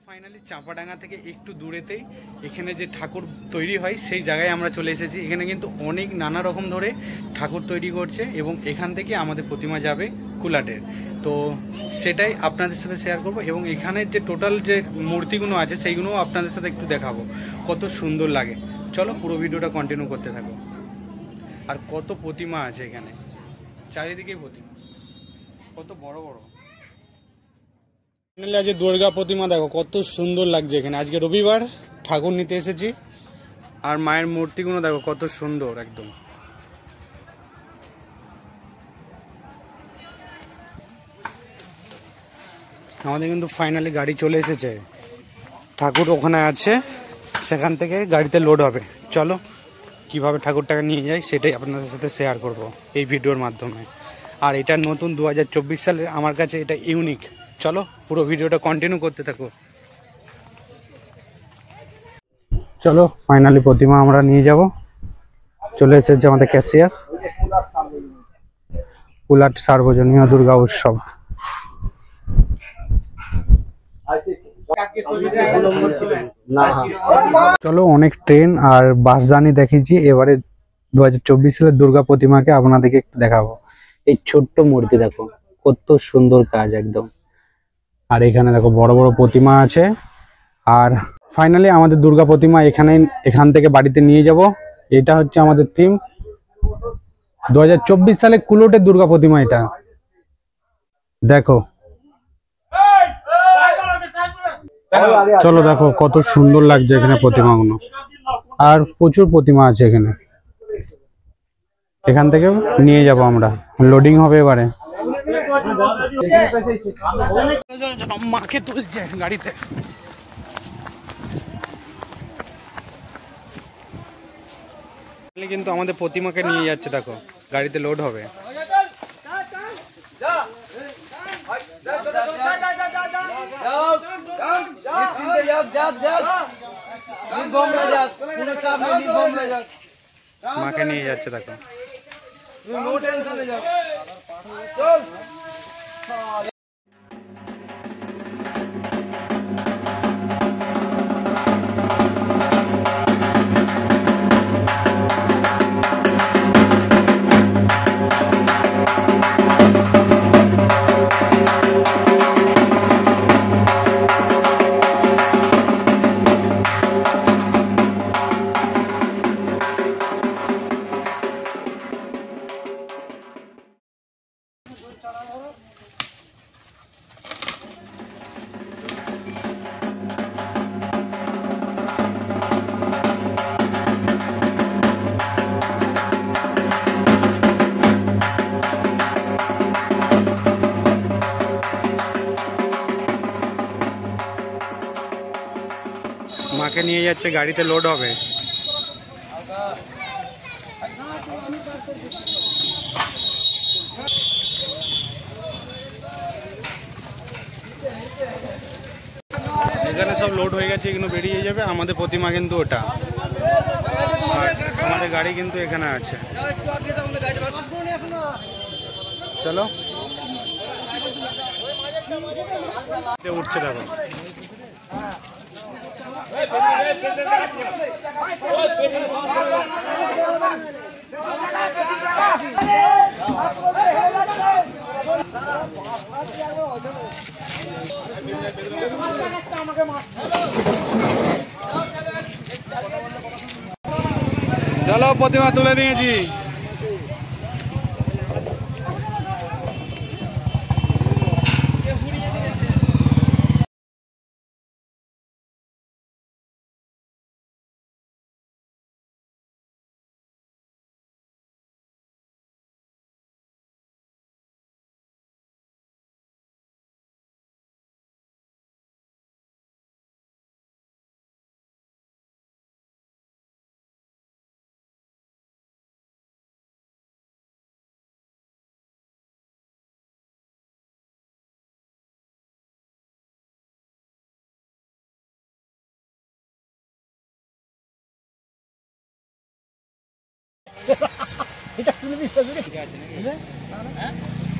Finally Champadanga থেকে একটু দূরেতেই এখানে যে ঠাকুর তৈরি হয় সেই জায়গায় আমরা চলে এসেছি। এখানে কিন্তু অনেক নানা রকম ধরে ঠাকুর তৈরি করছে এবং এখান থেকে আমাদের প্রতিমা যাবে কুলাটের। তো সেটাই আপনাদের সাথে শেয়ার করব এবং এখানে যে টোটাল যে মূর্তিগুলো আছে সেইগুলোও আপনাদের সাথে একটু দেখাবো, কত সুন্দর লাগে। চলো পুরো ভিডিওটা কন্টিনিউ করতে থাকো। আর কত প্রতিমা আছে এখানে, চারিদিকেই প্রতিমা, কত বড় বড়। আজকে দুর্গা প্রতিমা দেখো কত সুন্দর লাগছে এখানে। আজকে রবিবার, ঠাকুর নিতে এসেছি। আর মায়ের মূর্তিগুলো দেখো কত সুন্দর একদম। আমাদের কিন্তু ফাইনালি গাড়ি চলে এসেছে, ঠাকুর ওখানে আছে, সেখান থেকে গাড়িতে লোড হবে। চলো কিভাবে ঠাকুরটাকে নিয়ে যাই সেটাই আপনাদের সাথে শেয়ার করব এই ভিডিওর মাধ্যমে। আর এটা নতুন 2024 সালে আমার কাছে এটা ইউনিক। চলো পুরো ভিডিওটা কন্টিনিউ করতে থাকো। চলো ফাইনালি প্রতিমা আমরা নিয়ে যাব, চলে এসেছে আমাদের ক্যাশিয়ার। কুলাট সার্বজনীন দুর্গা উৎসব। চলো অনেক ট্রেন আর বাস জার্নি দেখিয়েছি, এবারে 2024 সালের দুর্গা প্রতিমাকে আপনাদেরকে একটু দেখাবো। এই ছোট্ট মূর্তি দেখো কত সুন্দর কাজ একদম। আর এখানে দেখো বড় বড় প্রতিমা আছে। আর ফাইনালি আমাদের দুর্গা প্রতিমা এখান থেকে বাড়িতে নিয়ে যাব। এটা হচ্ছে আমাদের থিম 2024 সালে কুলোটের দুর্গা প্রতিমা। এটা দেখো, চলো দেখো কত সুন্দর লাগছে এখানে প্রতিমাগুলো। আর প্রচুর প্রতিমা আছে এখানে, এখান থেকে নিয়ে যাব আমরা, লোডিং হবে এবারে। মাকে তুলছে গাড়িতে। কিন্তু আমাদের প্রতিমাকে নিয়ে যাচ্ছে, দেখো গাড়িতে লোড হবে। মাকে নিয়ে যাচ্ছে দেখো। মাকে নিয়ে যাচ্ছে, গাড়িতে লোড হবে। এখানে সব লোড হয়ে গেছে, এগুলো বেরিয়ে যাবে। আমাদের প্রতিমা কিন্তু ওটা, আর আমাদের গাড়ি কিন্তু এখানে আছে। চলো উঠছে দেখো। চলো প্রতিমা তুলে নিয়েছি।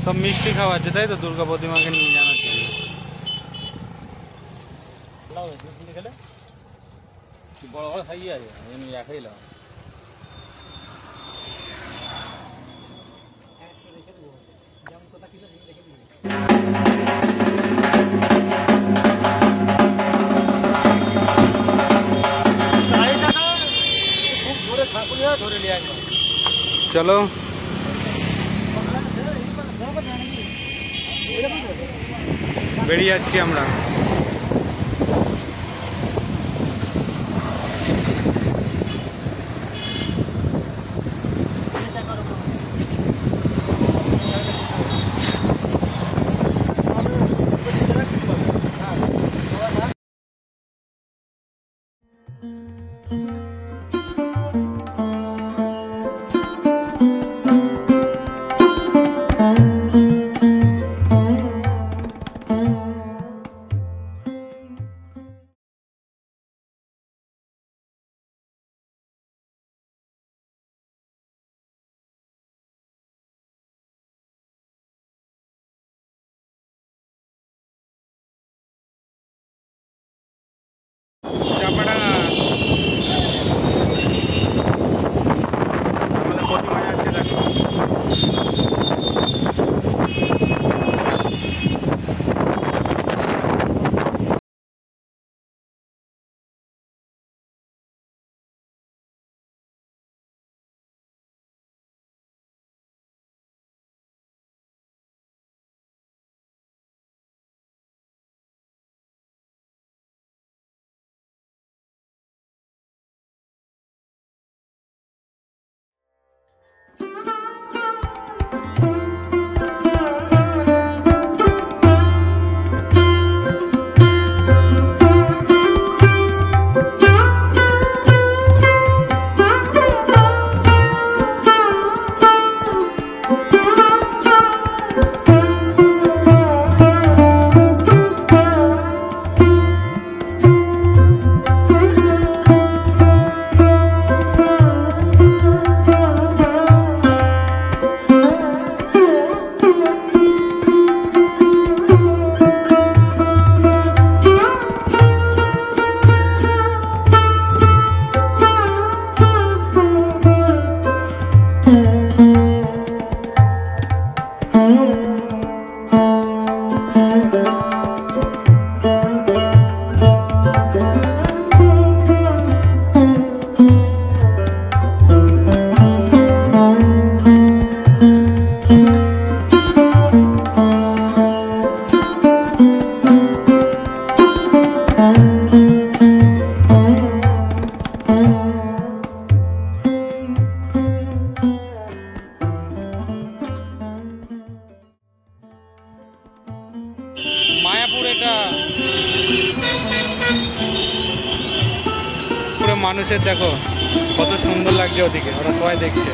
সব মিষ্টি খাওয়াচ্ছে তাই তো দুর্গা প্রতিমাকে নিয়ে জানার জন্য। বড় বড় সাইজ আছে, আমি একাই লাও। চলো বেরিয়ে যাচ্ছি আমরা। চাপাডাঙ্গা আমাদের প্রতিমা যাচ্ছে, দেখো। মায়াপুর, এটা পুরো মানুষের, দেখো কত সুন্দর লাগছে ওদিকে, ওরা সবাই দেখছে।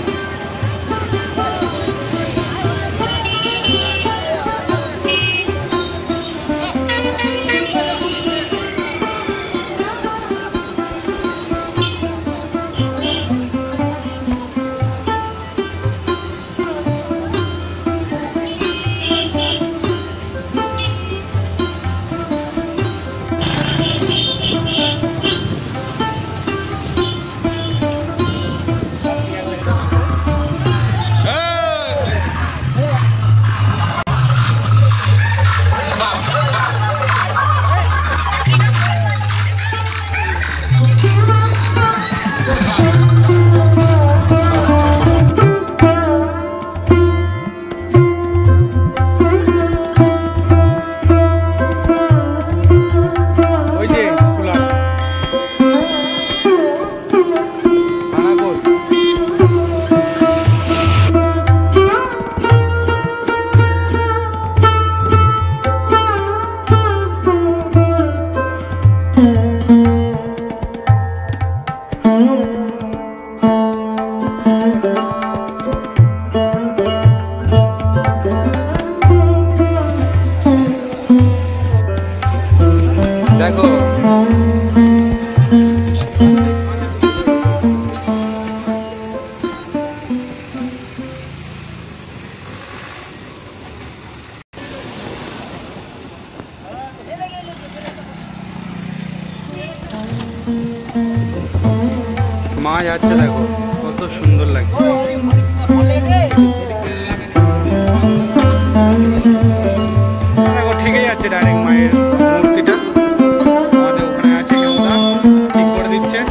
দেখো মা যাচ্ছে, দেখো কত সুন্দর লাগছে। দেখো ঠিকই যাচ্ছে ডাইরেক্ট মায়ের মূর্তিটা। আমাদের ওখানে আছে হেমদা, ঠিক করে দিচ্ছে।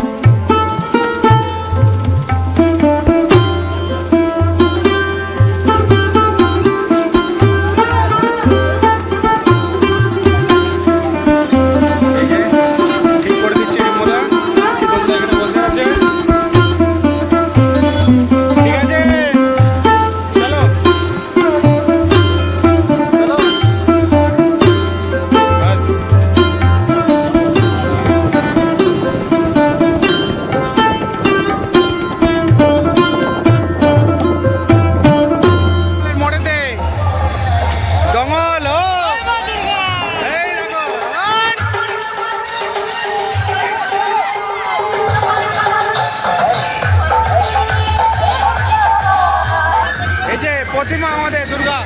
প্রতিমা আমাদের দুর্গা।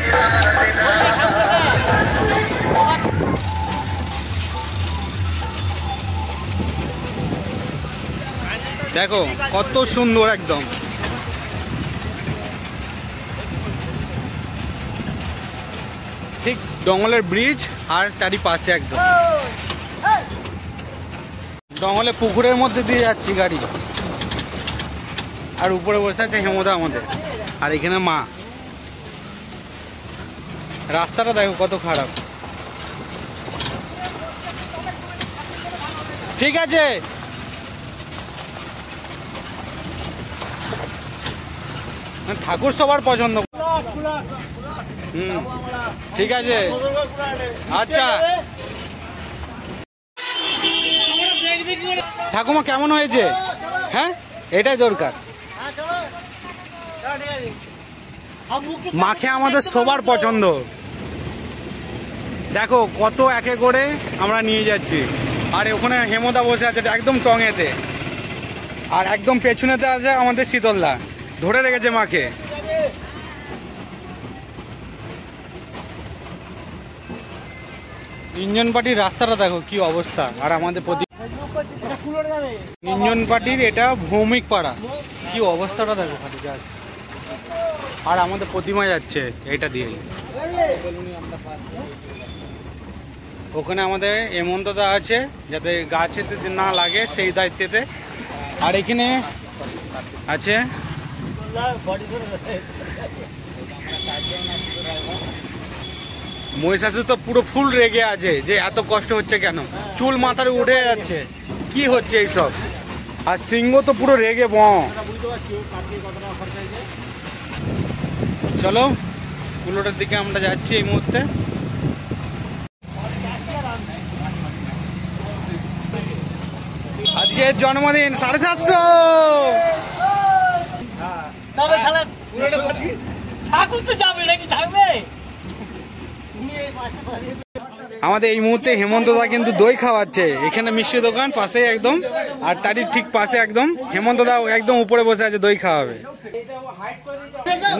দেখো কত সুন্দর একদম। ঠিক ডঙ্গলের ব্রিজ আর তারই পাশে একদম ডঙ্গলে পুকুরের মধ্যে দিয়ে যাচ্ছি গাড়ি। আর উপরে বসে আছে হেমদা আমাদের, আর এখানে মা। রাস্তাটা দেখো কত খারাপ। ঠিক আছে, ঠাকুর সবার পছন্দ। ঠিক আছে, আচ্ছা। ঠাকুমা কেমন হয়েছে? হ্যাঁ, এটাই দরকার। মাকে আমাদের সবার পছন্দ। দেখো কত একে করে আমরা নিয়ে যাচ্ছি। আর ওখানে হেমদা বসে আছে একদম টঙেতে, আর একদম পেছনেতে আছে আমাদের শীতলদা, ধরে রেখেছে মাকে। ইঞ্জন পাটির রাস্তাটা দেখো কি অবস্থা। আর আমাদের ইঞ্জন পাটির এটা ভৌমিক পাড়া, কি অবস্থাটা দেখো খালি। আর আমাদের প্রতিমা যাচ্ছে এটা দিয়ে। ওখানে আমাদের হেমন্তদা আছে যাতে গাছেতে না লাগে সেই দায়িত্বেতে। আর এখানে আছে মহিষাসুর, তো পুরো ফুল রেগে আছে যে এত কষ্ট হচ্ছে কেন, চুল মাথার উঠে যাচ্ছে, কি হচ্ছে এইসব। আর সিংহ তো পুরো রেগে ব। চলো কুলোটার দিকে আমরা যাচ্ছি এই মুহূর্তে। আজকে জন্মদিন 750। আমাদের এই মুহূর্তে হেমন্তদা কিন্তু দই খাওয়াচ্ছে। এখানে মিষ্টি দোকান পাশে একদম, আর তারই ঠিক পাশে একদম হেমন্তদা একদম উপরে বসে আছে, দই খাওয়াবে।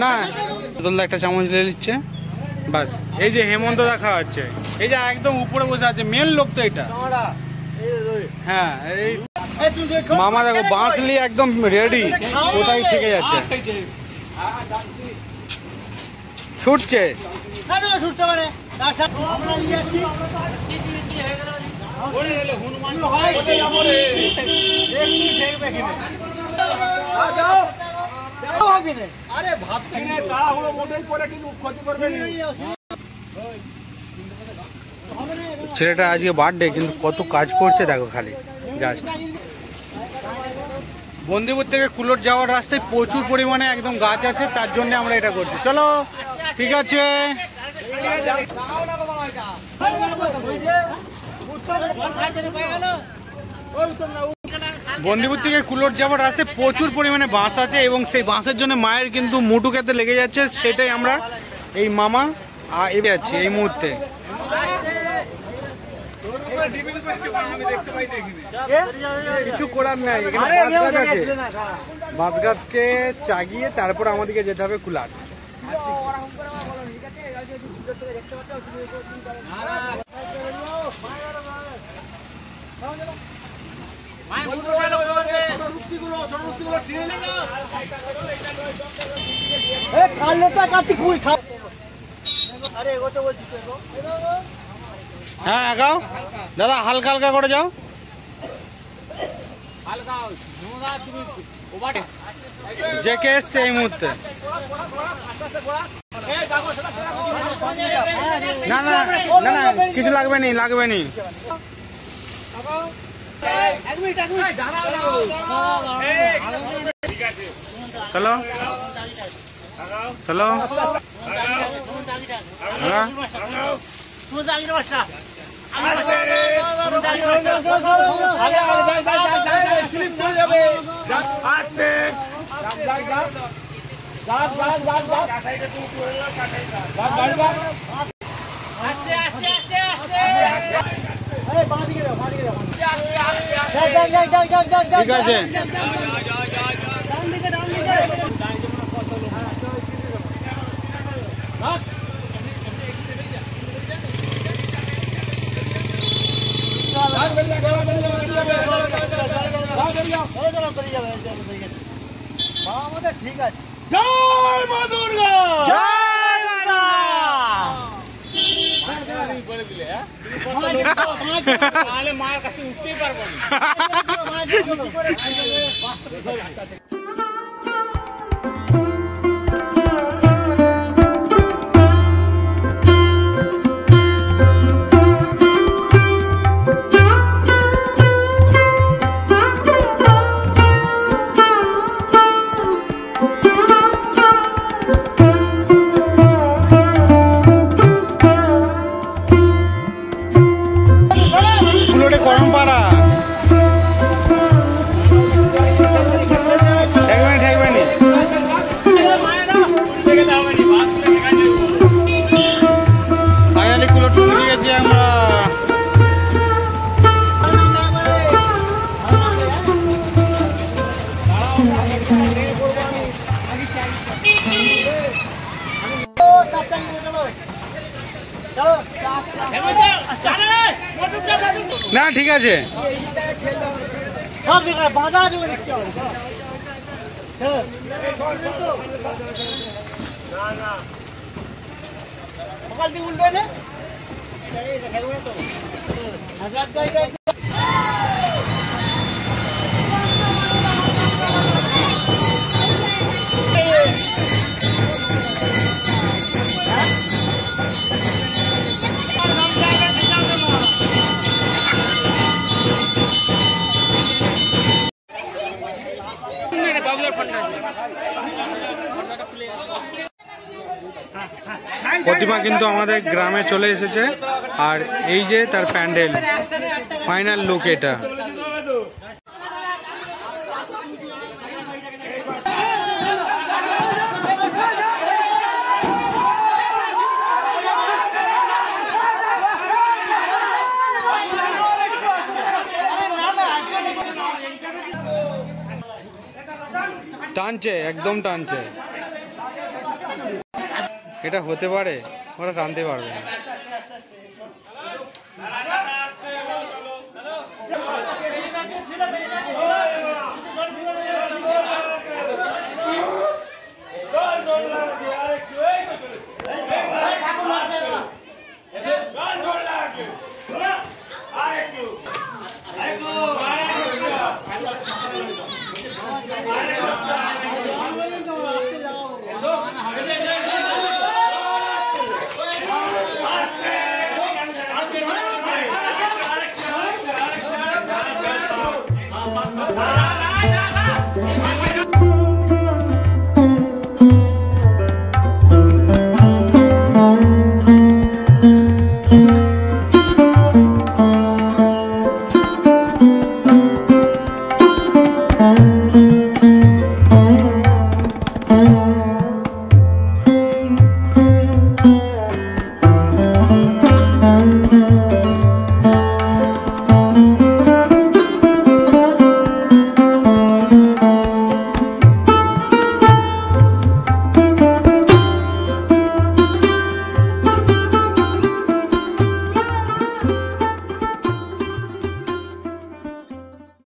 না, একটা চামচ নিয়ে নিচ্ছে বাস। এই যে হেমন্তদা খাওয়াচ্ছে, এই যে একদম উপরে বসে আছে, মেন লোক তো এটা। হ্যাঁ, এই মামা দেখো বাঁশ নিয়ে একদম রেডি, কোথায় থেকে যাচ্ছে, ছুটছে। ছেলেটা আজকে বার্থডে, কিন্তু কত কাজ করছে দেখো খালি জাস্ট। বন্দিপুর থেকে কুলোট যাওয়ার রাস্তায় প্রচুর পরিমাণে একদম গাছ আছে, তার জন্য আমরা এটা করছি। চলো ঠিক আছে। বন্দিপুর থেকে কুলোট যাওয়ার রাস্তায় প্রচুর পরিমাণে বাঁশ আছে, এবং সেই বাঁশের জন্য মায়ের কিন্তু মুটু খেতে লেগে যাচ্ছে। সেটাই আমরা এই মামা এবে যাচ্ছি এই মুহূর্তে। কিছু করার নাই, এখানে বাঁশ গাছ আছে, বাঁশ গাছকে চাগিয়ে তারপর আমাদেরকে যেতে হবে কুলাট। হ্যাঁ এগাও দাদা, হালকা হালকা করে যাও। যে কে এসছে এই মুহূর্তে? না না না না, কিছু লাগবে নি, লাগবে নি। চলো চলো, ঠিক আছে। ঠিক আছে। জয় মা দুর্গা, জয় মা। বলে দিলে তাহলে মায়ের কাছে উঠতেই পারবো না। না ঠিক আছে, সব জায়গায় বাধা আছে। সকাল থেকে উঠবে না। প্রতিমা কিন্তু আমাদের গ্রামে চলে এসেছে, আর এই যে তার প্যান্ডেল, ফাইনাল লুক এটা। টানছে, একদম টানছে। এটা হতে পারে, ওরা টানতে পারবে না। Bye.